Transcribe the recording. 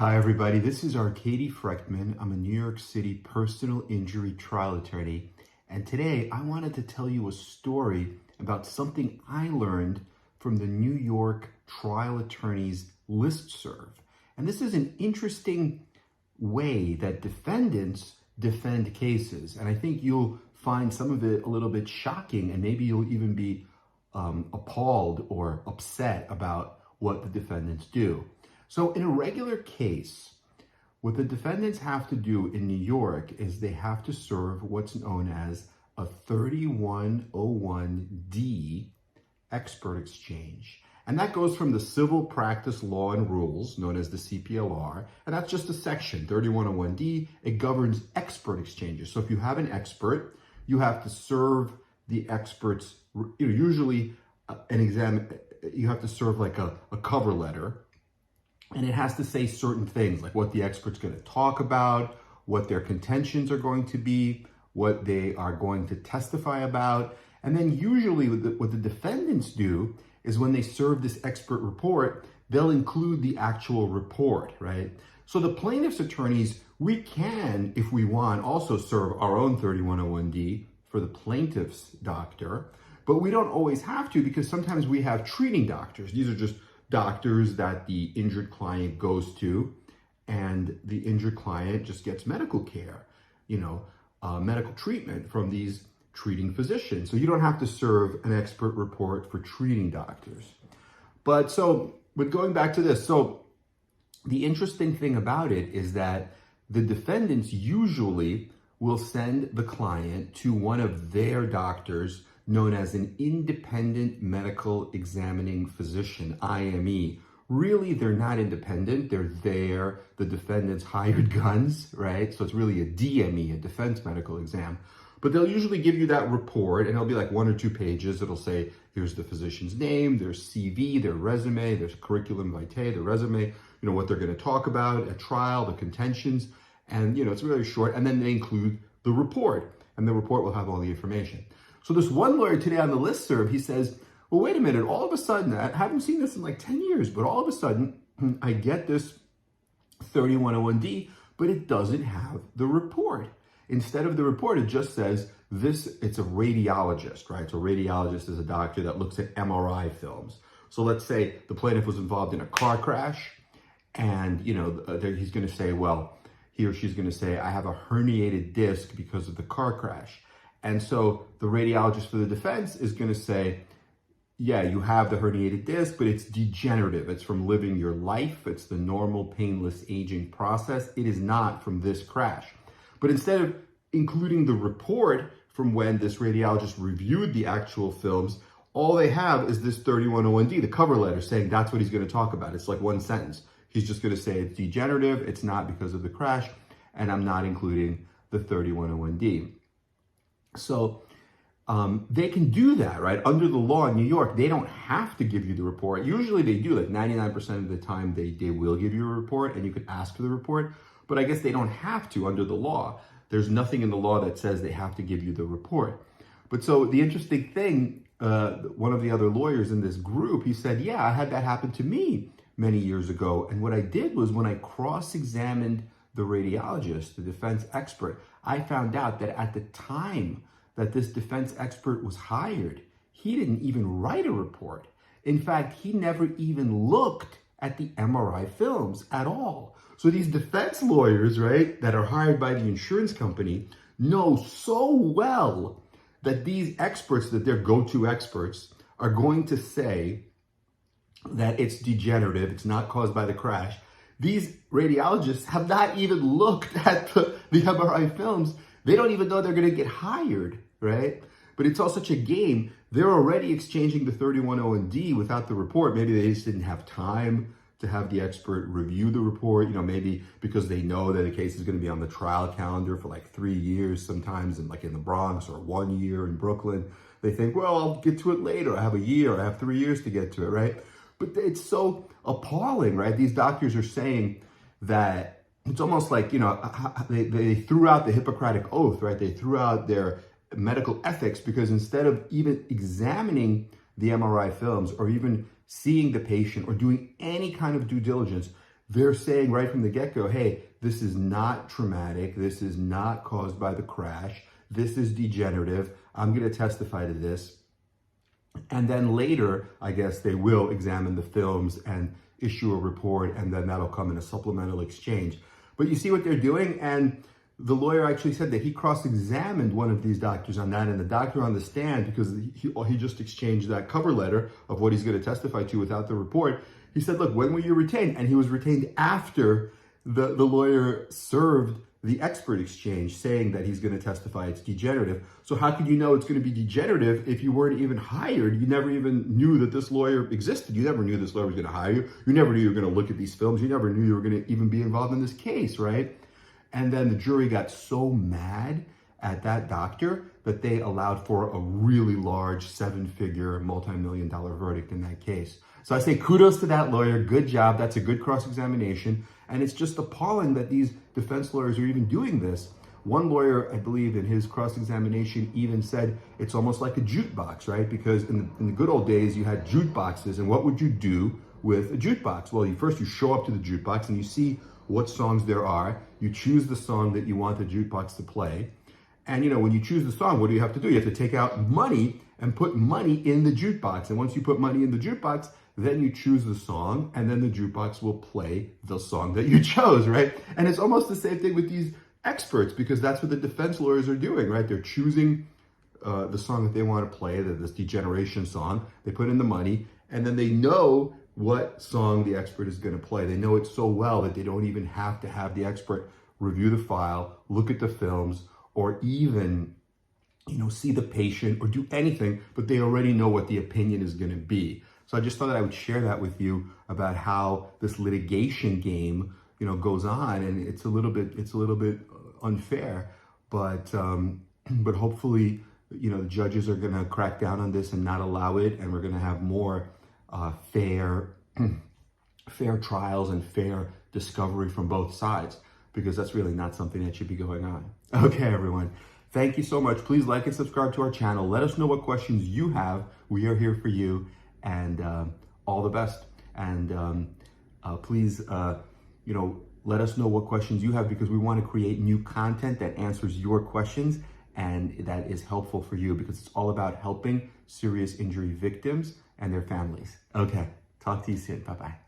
Hi everybody, this is Arkady Frekhtman. I'm a New York City personal injury trial attorney, and today I wanted to tell you a story about something I learned from the New York Trial Attorneys Listserv. And this is an interesting way that defendants defend cases, and I think you'll find some of it a little bit shocking, and maybe you'll even be appalled or upset about what the defendants do. So in a regular case, what the defendants have to do in New York is they have to serve what's known as a 3101D expert exchange. And that goes from the civil practice law and rules, known as the CPLR, and that's just a section, 3101D. It governs expert exchanges. So if you have an expert, you have to serve the experts, usually you have to serve like a cover letter. And it has to say certain things, like what the expert's going to talk about, what their contentions are going to be, what they are going to testify about. And then usually what the defendants do is when they serve this expert report, they'll include the actual report, right? So the plaintiff's attorneys, we can, if we want, also serve our own 3101D for the plaintiff's doctor, but we don't always have to because sometimes we have treating doctors. These are just doctors that the injured client goes to, and the injured client just gets medical care, medical treatment from these treating physicians. So you don't have to serve an expert report for treating doctors. But going back to this, so the interesting thing about it is that the defendants usually will send the client to one of their doctors known as an independent medical examining physician, IME. Really, they're not independent. They're there. The defendants hired guns, right? So it's really a DME, a defense medical exam. But they'll usually give you that report, and it'll be like 1 or 2 pages. It'll say, here's the physician's name, their CV, their resume, their curriculum vitae, their resume, what they're going to talk about at trial, the contentions, and, it's really short. And then they include the report, and the report will have all the information. So this one lawyer today on the listserv, he says, well, wait a minute, all of a sudden, I haven't seen this in like 10 years, but all of a sudden, I get this 3101D, but it doesn't have the report. Instead of the report, it just says it's a radiologist, right? So a radiologist is a doctor that looks at MRI films. So let's say the plaintiff was involved in a car crash, and, he's going to say, well, he or she's going to say, I have a herniated disc because of the car crash. And so the radiologist for the defense is going to say, yeah, you have the herniated disc, but it's degenerative. It's from living your life. It's the normal painless aging process. It is not from this crash. But instead of including the report from when this radiologist reviewed the actual films, all they have is this 3101D, the cover letter, saying that's what he's going to talk about. It's like one sentence. He's just going to say it's degenerative. It's not because of the crash, and I'm not including the 3101D. So they can do that, right? Under the law in New York, they don't have to give you the report. Usually they do, like 99% of the time they will give you a report, and you could ask for the report, but I guess they don't have to under the law. There's nothing in the law that says they have to give you the report. But so the interesting thing, one of the other lawyers in this group, he said, yeah, I had that happen to me many years ago. And what I did was when I cross-examined the radiologist, the defense expert, I found out that at the time that this defense expert was hired, he didn't even write a report. In fact, he never even looked at the MRI films at all. So these defense lawyers, right, that are hired by the insurance company know so well that these experts, that their go-to experts, are going to say that it's degenerative, it's not caused by the crash. These radiologists have not even looked at the MRI films. They don't even know they're going to get hired, right? But it's all such a game. They're already exchanging the 3101D without the report. Maybe they just didn't have time to have the expert review the report, maybe because they know that the case is going to be on the trial calendar for like 3 years sometimes, in the Bronx, or 1 year in Brooklyn. They think, well, I'll get to it later. I have a year, I have 3 years to get to it, right? But it's so appalling, right? These doctors are saying that it's almost like, they threw out the Hippocratic Oath, right? They threw out their medical ethics because instead of even examining the MRI films or even seeing the patient or doing any kind of due diligence, they're saying right from the get-go, hey, this is not traumatic. This is not caused by the crash. This is degenerative. I'm going to testify to this. And then later, I guess they will examine the films and issue a report, and then that'll come in a supplemental exchange. But you see what they're doing? And the lawyer actually said that he cross-examined one of these doctors on that, and the doctor on the stand, because he just exchanged that cover letter of what he's going to testify to without the report. He said, look, when were you retained? And he was retained after the lawyer served the expert exchange saying that he's going to testify it's degenerative. So how could you know it's going to be degenerative if you weren't even hired? You never even knew that this lawyer existed. You never knew this lawyer was going to hire you. You never knew you were going to look at these films. You never knew you were going to even be involved in this case, right? And then the jury got so mad at that doctor that they allowed for a really large 7-figure, multi-million-dollar verdict in that case. So I say kudos to that lawyer. Good job. That's a good cross-examination. And it's just appalling that these defense lawyers are even doing this. One lawyer, I believe, in his cross-examination even said it's almost like a jukebox, right? Because in the good old days, you had jukeboxes. And what would you do with a jukebox? Well, first you show up to the jukebox and you see what songs there are. You choose the song that you want the jukebox to play. And, when you choose the song, what do you have to do? You have to take out money and put money in the jukebox. And once you put money in the jukebox, then you choose the song, and then the jukebox will play the song that you chose, right? And it's almost the same thing with these experts, because that's what the defense lawyers are doing, right? They're choosing the song that they want to play, this degeneration song. They put in the money, and then they know what song the expert is going to play. They know it so well that they don't even have to have the expert review the file, look at the films, or even, see the patient or do anything, but they already know what the opinion is going to be. So I just thought that I would share that with you about how this litigation game, goes on, and it's a little bit unfair, but hopefully, the judges are going to crack down on this and not allow it, and we're going to have more fair trials and fair discovery from both sides, because that's really not something that should be going on. Okay, everyone. Thank you so much. Please like and subscribe to our channel. Let us know what questions you have. We are here for you. And all the best. And please, let us know what questions you have, because we want to create new content that answers your questions and that is helpful for you, because it's all about helping serious injury victims and their families. Okay, talk to you soon. Bye-bye.